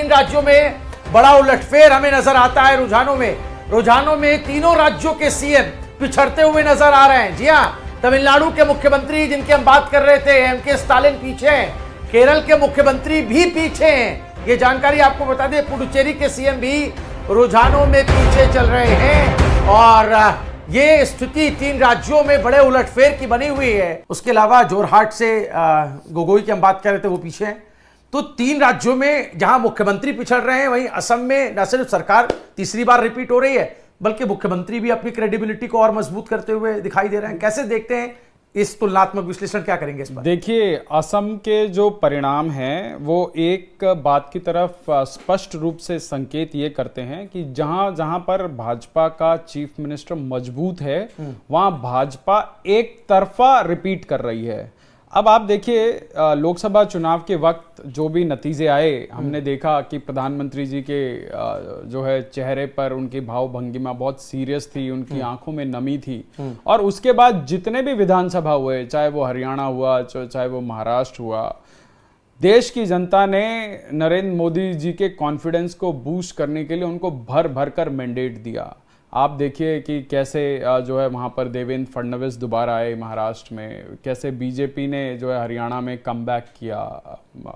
तीन राज्यों में बड़ा उलटफेर हमें नजर आता है। रुझानों में तीनों राज्यों के सीएम पिछड़ते हुए नजर आ रहे हैं। जी हां, तमिलनाडु के मुख्यमंत्री जिनकी हम बात कर रहे थे, एम.के. स्टालिन पीछे हैं, केरल के मुख्यमंत्री भी पीछे हैं। ये जानकारी आपको बता दें, पुडुचेरी के सीएम भी रुझानों में पीछे चल रहे हैं और ये स्थिति तीन राज्यों में बड़े उलटफेर की बनी हुई है। उसके अलावा जोरहाट से गोगोई की हम बात कर रहे थे, वो पीछे हैं। तो तीन राज्यों में जहां मुख्यमंत्री पिछड़ रहे हैं, वहीं असम में न सिर्फ सरकार तीसरी बार रिपीट हो रही है, बल्कि मुख्यमंत्री भी अपनी क्रेडिबिलिटी को और मजबूत करते हुए दिखाई दे रहे हैं। कैसे देखते हैं इस तुलनात्मक विश्लेषण, क्या करेंगे इस पर? देखिए, असम के जो परिणाम हैं वो एक बात की तरफ स्पष्ट रूप से संकेत ये करते हैं कि जहां जहां पर भाजपा का चीफ मिनिस्टर मजबूत है, वहां भाजपा एक तरफा रिपीट कर रही है। अब आप देखिए, लोकसभा चुनाव के वक्त जो भी नतीजे आए, हमने देखा कि प्रधानमंत्री जी के जो है चेहरे पर उनकी भाव भंगिमा बहुत सीरियस थी, उनकी आंखों में नमी थी। और उसके बाद जितने भी विधानसभा हुए, चाहे वो हरियाणा हुआ, चाहे वो महाराष्ट्र हुआ, देश की जनता ने नरेंद्र मोदी जी के कॉन्फिडेंस को बूस्ट करने के लिए उनको भर भर कर मैंडेट दिया। आप देखिए कि कैसे जो है वहाँ पर देवेंद्र फडणवीस दोबारा आए महाराष्ट्र में, कैसे बीजेपी ने जो है हरियाणा में कमबैक किया,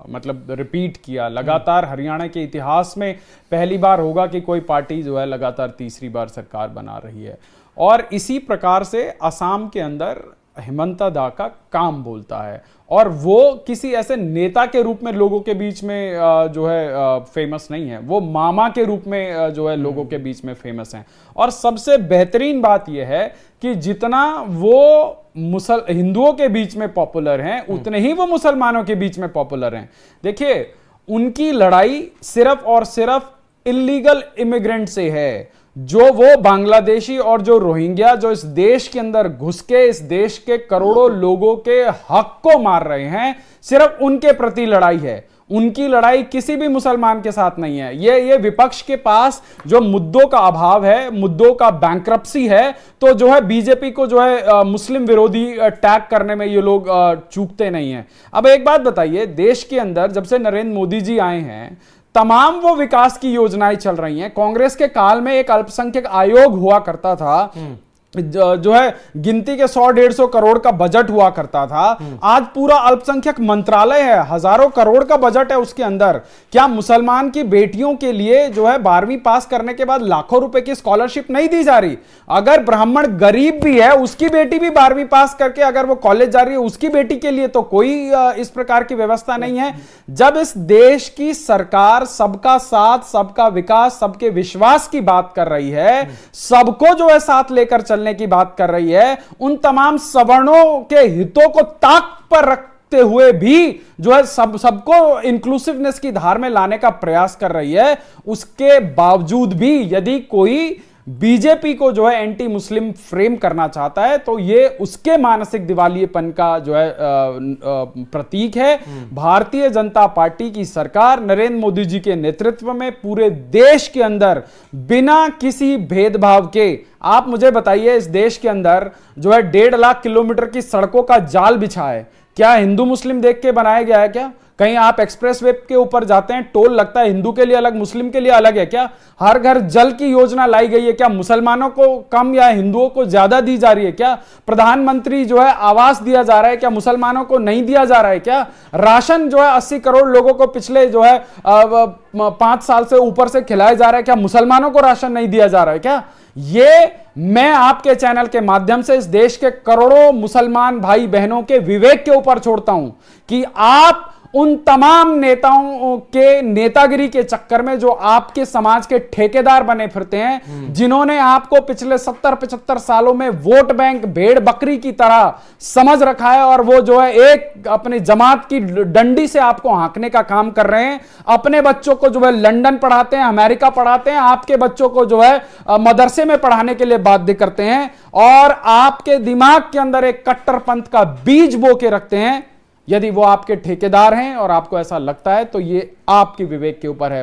मतलब रिपीट किया। लगातार हरियाणा के इतिहास में पहली बार होगा कि कोई पार्टी जो है लगातार तीसरी बार सरकार बना रही है। और इसी प्रकार से असम के अंदर हिमंता दा का काम बोलता है, और वो किसी ऐसे नेता के रूप में लोगों के बीच में जो है फेमस नहीं है, वो मामा के रूप में जो है लोगों के बीच में फेमस हैं। और सबसे बेहतरीन बात यह है कि जितना वो हिंदुओं के बीच में पॉपुलर हैं, उतने ही वो मुसलमानों के बीच में पॉपुलर हैं। देखिए, उनकी लड़ाई सिर्फ और सिर्फ इलीगल इमिग्रेंट से है, जो वो बांग्लादेशी और जो रोहिंग्या जो इस देश के अंदर घुस के इस देश के करोड़ों लोगों के हक को मार रहे हैं, सिर्फ उनके प्रति लड़ाई है। उनकी लड़ाई किसी भी मुसलमान के साथ नहीं है। ये विपक्ष के पास जो मुद्दों का अभाव है, मुद्दों का बैंक्रप्सी है, तो जो है बीजेपी को जो है मुस्लिम विरोधी टैग करने में ये लोग चूकते नहीं हैं। अब एक बात बताइए, देश के अंदर जब से नरेंद्र मोदी जी आए हैं, तमाम वो विकास की योजनाएं चल रही हैं। कांग्रेस के काल में एक अल्पसंख्यक आयोग हुआ करता था, जो है गिनती के 100-150 करोड़ का बजट हुआ करता था। आज पूरा अल्पसंख्यक मंत्रालय है, हजारों करोड़ का बजट है उसके अंदर। क्या मुसलमान की बेटियों के लिए जो है 12वीं पास करने के बाद लाखों रुपए की स्कॉलरशिप नहीं दी जा रही? अगर ब्राह्मण गरीब भी है, उसकी बेटी भी 12वीं पास करके अगर वो कॉलेज जा रही है, उसकी बेटी के लिए तो कोई इस प्रकार की व्यवस्था नहीं है। जब इस देश की सरकार सबका साथ, सबका विकास, सबके विश्वास की बात कर रही है, सबको जो है साथ लेकर चलने की बात कर रही है, उन तमाम सवर्णों के हितों को ताक पर रखते हुए भी जो है सबको इंक्लूसिवनेस की धार में लाने का प्रयास कर रही है, उसके बावजूद भी यदि कोई बीजेपी को जो है एंटी मुस्लिम फ्रेम करना चाहता है, तो ये उसके मानसिक दिवालियेपन का जो है प्रतीक है। भारतीय जनता पार्टी की सरकार नरेंद्र मोदी जी के नेतृत्व में पूरे देश के अंदर बिना किसी भेदभाव के, आप मुझे बताइए, इस देश के अंदर जो है 1.5 लाख किलोमीटर की सड़कों का जाल बिछा है। क्या हिंदू मुस्लिम देख के बनाया गया है? क्या कहीं आप एक्सप्रेस वे के ऊपर जाते हैं, टोल लगता है, हिंदू के लिए अलग, मुस्लिम के लिए अलग है? क्या हर घर जल की योजना लाई गई है? क्या मुसलमानों को कम या हिंदुओं को ज्यादा दी जा रही है? क्या प्रधानमंत्री जो है आवास दिया जा रहा है, क्या मुसलमानों को नहीं दिया जा रहा है? क्या राशन जो है 80 करोड़ लोगों को पिछले जो है 5 साल से ऊपर से खिलाया जा रहा है, क्या मुसलमानों को राशन नहीं दिया जा रहा है? क्या ये मैं आपके चैनल के माध्यम से इस देश के करोड़ों मुसलमान भाई बहनों के विवेक के ऊपर छोड़ता हूं कि आप उन तमाम नेताओं के नेतागिरी के चक्कर में जो आपके समाज के ठेकेदार बने फिरते हैं, जिन्होंने आपको पिछले 70-75 सालों में वोट बैंक भेड़ बकरी की तरह समझ रखा है, और वो जो है एक अपनी जमात की डंडी से आपको हाँकने का काम कर रहे हैं। अपने बच्चों को जो है लंदन पढ़ाते हैं, अमेरिका पढ़ाते हैं, आपके बच्चों को जो है मदरसे में पढ़ाने के लिए बाध्य करते हैं, और आपके दिमाग के अंदर एक कट्टरपंथ का बीज बो के रखते हैं। यदि वो आपके ठेकेदार हैं और आपको ऐसा लगता है, तो ये आपके विवेक के ऊपर है।